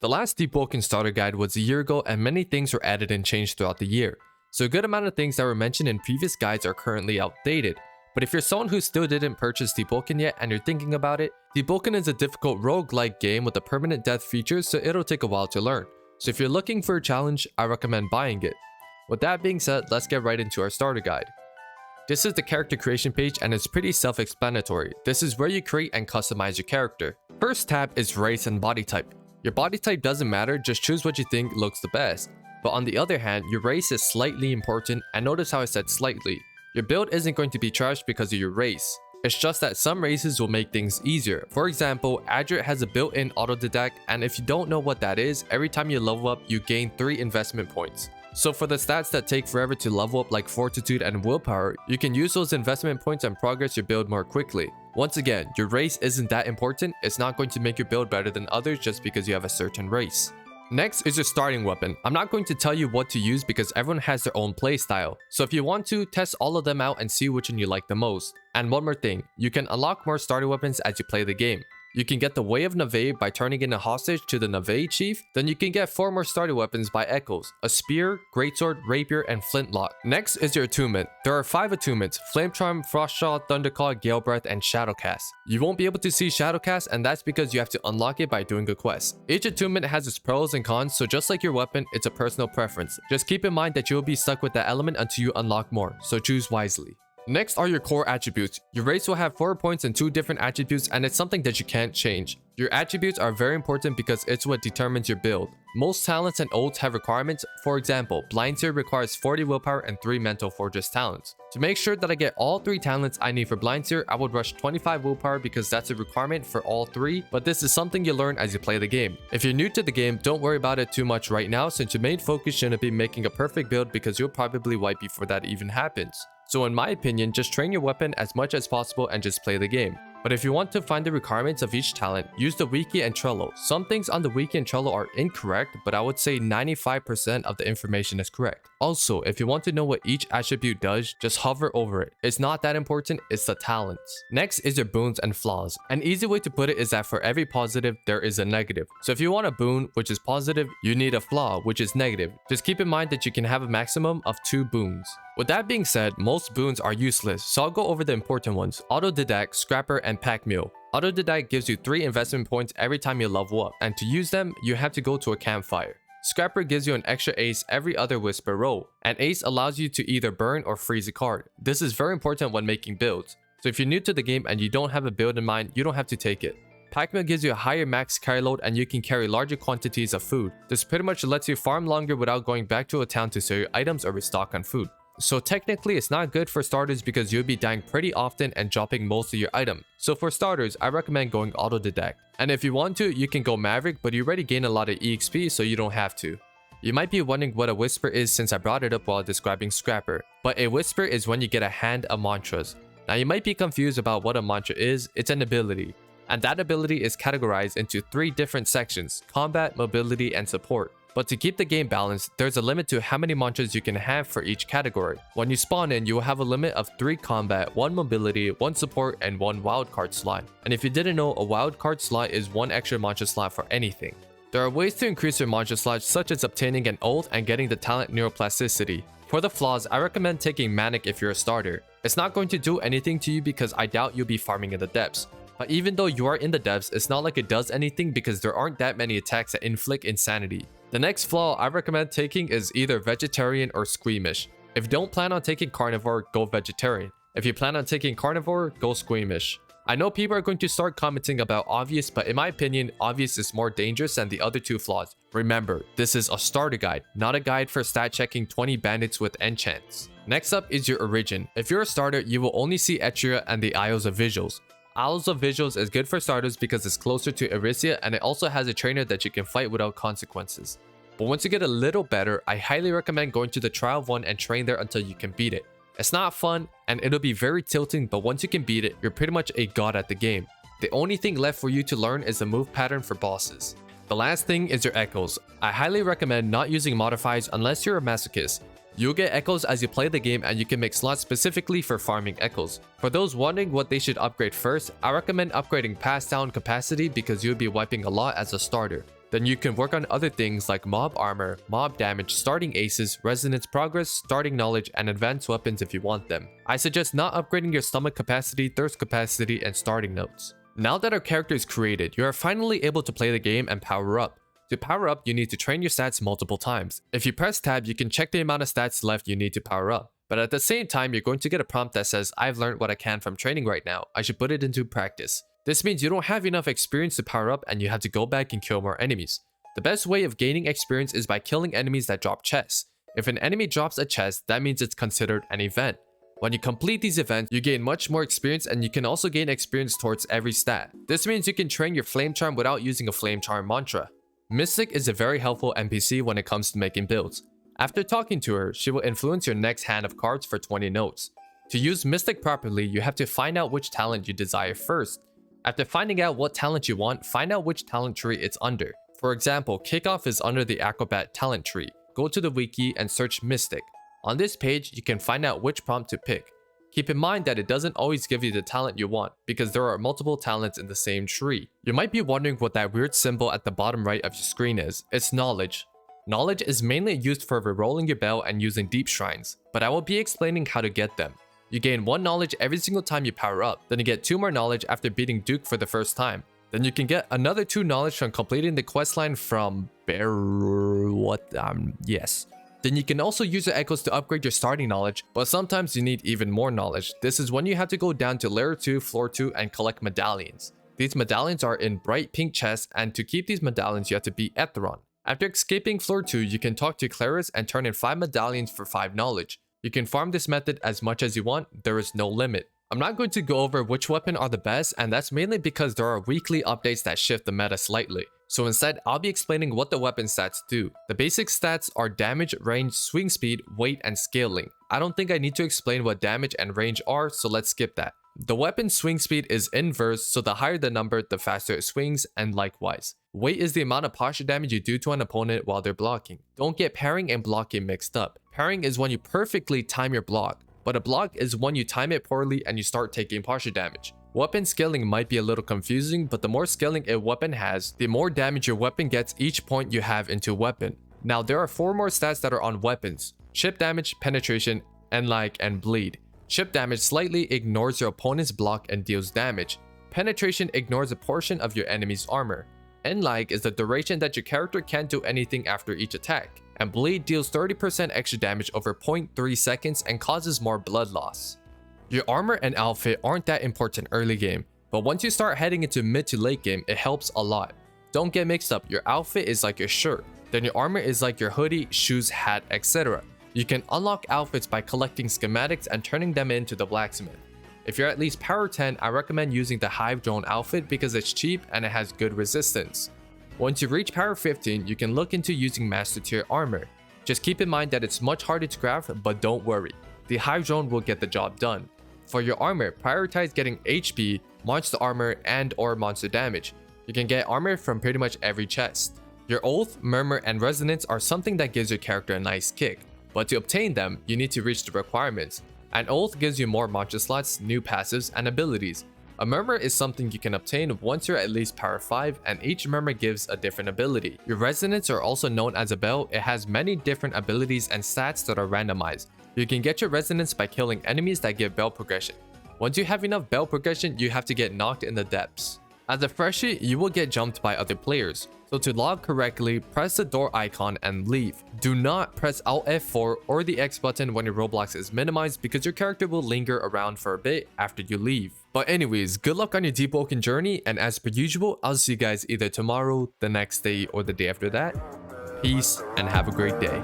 The last Deepwoken starter guide was a year ago and many things were added and changed throughout the year. So a good amount of things that were mentioned in previous guides are currently outdated. But if you're someone who still didn't purchase Deepwoken yet and you're thinking about it, Deepwoken is a difficult roguelike game with a permanent death feature, so it'll take a while to learn. So if you're looking for a challenge, I recommend buying it. With that being said, let's get right into our starter guide. This is the character creation page and it's pretty self-explanatory. This is where you create and customize your character. First tab is race and body type. Your body type doesn't matter, just choose what you think looks the best. But on the other hand, your race is slightly important, and notice how I said slightly. Your build isn't going to be trashed because of your race. It's just that some races will make things easier. For example, Adrit has a built-in autodidact, and if you don't know what that is, every time you level up, you gain 3 investment points. So for the stats that take forever to level up like fortitude and willpower, you can use those investment points and progress your build more quickly. Once again, your race isn't that important, it's not going to make your build better than others just because you have a certain race. Next is your starting weapon. I'm not going to tell you what to use because everyone has their own playstyle. So if you want to, test all of them out and see which one you like the most. And one more thing, you can unlock more starter weapons as you play the game. You can get the Way of Neve by turning in a hostage to the Neve chief. Then you can get 4 more starter weapons by echoes: a spear, greatsword, rapier, and flintlock. Next is your attunement. There are 5 attunements: Flame Charm, Frostshot, Thunderclaw, Gale Breath, and Shadowcast. You won't be able to see Shadowcast, and that's because you have to unlock it by doing a quest. Each attunement has its pros and cons, so just like your weapon, it's a personal preference. Just keep in mind that you'll be stuck with that element until you unlock more, so choose wisely. Next are your core attributes. Your race will have 4 points and 2 different attributes, and it's something that you can't change. Your attributes are very important because it's what determines your build. Most talents and ults have requirements. For example, Blind Seer requires 40 willpower and 3 mental fortress talents. To make sure that I get all 3 talents I need for Blind Seer, I would rush 25 willpower because that's a requirement for all 3, but this is something you learn as you play the game. If you're new to the game, don't worry about it too much right now since your main focus shouldn't be making a perfect build because you'll probably wipe before that even happens. So in my opinion, just train your weapon as much as possible and just play the game. But if you want to find the requirements of each talent, use the wiki and Trello. Some things on the wiki and Trello are incorrect, but I would say 95% of the information is correct. Also, if you want to know what each attribute does, just hover over it. It's not that important, it's the talents. Next is your boons and flaws. An easy way to put it is that for every positive, there is a negative. So if you want a boon, which is positive, you need a flaw, which is negative. Just keep in mind that you can have a maximum of 2 boons. With that being said, most boons are useless, so I'll go over the important ones: Autodidact, Scrapper, and Pack Mule. Autodidact gives you 3 investment points every time you level up, and to use them, you have to go to a campfire. Scrapper gives you an extra ace every other whisper roll, and ace allows you to either burn or freeze a card. This is very important when making builds, so if you're new to the game and you don't have a build in mind, you don't have to take it. Pack Mule gives you a higher max carry load and you can carry larger quantities of food. This pretty much lets you farm longer without going back to a town to sell your items or restock on food. So technically it's not good for starters because you'll be dying pretty often and dropping most of your item. So for starters, I recommend going Autodidact. And if you want to, you can go Maverick, but you already gain a lot of EXP, so you don't have to. You might be wondering what a whisper is since I brought it up while describing Scrapper. But a whisper is when you get a hand of mantras. Now you might be confused about what a mantra is. It's an ability. And that ability is categorized into 3 different sections: combat, mobility, and support. But to keep the game balanced, there's a limit to how many mantras you can have for each category. When you spawn in, you will have a limit of 3 combat, 1 mobility, 1 support, and 1 wildcard slot. And if you didn't know, a wildcard slot is 1 extra mantra slot for anything. There are ways to increase your mantra slots, such as obtaining an ult and getting the talent neuroplasticity. For the flaws, I recommend taking Manic if you're a starter. It's not going to do anything to you because I doubt you'll be farming in the depths. But even though you are in the depths, it's not like it does anything because there aren't that many attacks that inflict insanity. The next flaw I recommend taking is either vegetarian or squeamish. If you don't plan on taking carnivore, go vegetarian. If you plan on taking carnivore, go squeamish. I know people are going to start commenting about obvious, but in my opinion, obvious is more dangerous than the other 2 flaws. Remember, this is a starter guide, not a guide for stat checking 20 bandits with enchants. Next up is your origin. If you're a starter, you will only see Etria and the Isles of Visuals. Isles of Visuals is good for starters because it's closer to Erisia and it also has a trainer that you can fight without consequences. But once you get a little better, I highly recommend going to the Trial of 1 and train there until you can beat it. It's not fun and it'll be very tilting, but once you can beat it, you're pretty much a god at the game. The only thing left for you to learn is the move pattern for bosses. The last thing is your echoes. I highly recommend not using modifiers unless you're a masochist. You'll get echoes as you play the game and you can make slots specifically for farming echoes. For those wondering what they should upgrade first, I recommend upgrading pass down capacity because you'll be wiping a lot as a starter. Then you can work on other things like mob armor, mob damage, starting aces, resonance progress, starting knowledge, and advanced weapons if you want them. I suggest not upgrading your stomach capacity, thirst capacity, and starting notes. Now that our character is created, you are finally able to play the game and power up. To power up, you need to train your stats multiple times. If you press tab, you can check the amount of stats left you need to power up. But at the same time, you're going to get a prompt that says, I've learned what I can from training right now. I should put it into practice. This means you don't have enough experience to power up and you have to go back and kill more enemies. The best way of gaining experience is by killing enemies that drop chests. If an enemy drops a chest, that means it's considered an event. When you complete these events, you gain much more experience and you can also gain experience towards every stat. This means you can train your flame charm without using a flame charm mantra. Mystic is a very helpful NPC when it comes to making builds. After talking to her, she will influence your next hand of cards for 20 notes. To use Mystic properly, you have to find out which talent you desire first. After finding out what talent you want, find out which talent tree it's under. For example, Kickoff is under the Acrobat talent tree. Go to the wiki and search Mystic. On this page, you can find out which prompt to pick. Keep in mind that it doesn't always give you the talent you want, because there are multiple talents in the same tree. You might be wondering what that weird symbol at the bottom right of your screen is. It's knowledge. Knowledge is mainly used for rerolling your bell and using deep shrines, but I will be explaining how to get them. You gain 1 knowledge every single time you power up, then you get 2 more knowledge after beating Duke for the first time. Then you can get another 2 knowledge from completing the questline from yes. Then you can also use your echoes to upgrade your starting knowledge, but sometimes you need even more knowledge. This is when you have to go down to layer 2, floor 2 and collect medallions. These medallions are in bright pink chests, and to keep these medallions you have to beat Etheron. After escaping floor 2, you can talk to Claris and turn in 5 medallions for 5 knowledge. You can farm this method as much as you want, there is no limit. I'm not going to go over which weapon are the best, and that's mainly because there are weekly updates that shift the meta slightly. So instead, I'll be explaining what the weapon stats do. The basic stats are damage, range, swing speed, weight, and scaling. I don't think I need to explain what damage and range are, so let's skip that. The weapon's swing speed is inverse, so the higher the number, the faster it swings, and likewise. Weight is the amount of posture damage you do to an opponent while they're blocking. Don't get parrying and blocking mixed up. Parrying is when you perfectly time your block, but a block is when you time it poorly and you start taking posture damage. Weapon scaling might be a little confusing, but the more scaling a weapon has, the more damage your weapon gets each point you have into weapon. Now there are 4 more stats that are on weapons: chip damage, penetration, enlag, and bleed. Chip damage slightly ignores your opponent's block and deals damage. Penetration ignores a portion of your enemy's armor. Enlag is the duration that your character can't do anything after each attack. And bleed deals 30% extra damage over 0.3 seconds and causes more blood loss. Your armor and outfit aren't that important early game, but once you start heading into mid to late game, it helps a lot. Don't get mixed up, your outfit is like your shirt, then your armor is like your hoodie, shoes, hat, etc. You can unlock outfits by collecting schematics and turning them into the blacksmith. If you're at least power 10, I recommend using the Hive Drone outfit because it's cheap and it has good resistance. Once you reach power 15, you can look into using master tier armor. Just keep in mind that it's much harder to craft, but don't worry, the Hive Drone will get the job done. For your armor, prioritize getting HP, monster armor, and or monster damage. You can get armor from pretty much every chest. Your Oath, Murmur, and Resonance are something that gives your character a nice kick, but to obtain them, you need to reach the requirements. An Oath gives you more monster slots, new passives, and abilities. A Murmur is something you can obtain once you're at least power 5, and each Murmur gives a different ability. Your Resonance are also known as a bell. It has many different abilities and stats that are randomized. You can get your Resonance by killing enemies that give bell progression. Once you have enough bell progression, you have to get knocked in the depths. As a freshie, you will get jumped by other players. So to log correctly, press the door icon and leave. Do not press Alt F4 or the X button when your Roblox is minimized because your character will linger around for a bit after you leave. But anyways, good luck on your Deepwoken journey, and as per usual, I'll see you guys either tomorrow, the next day, or the day after that. Peace and have a great day.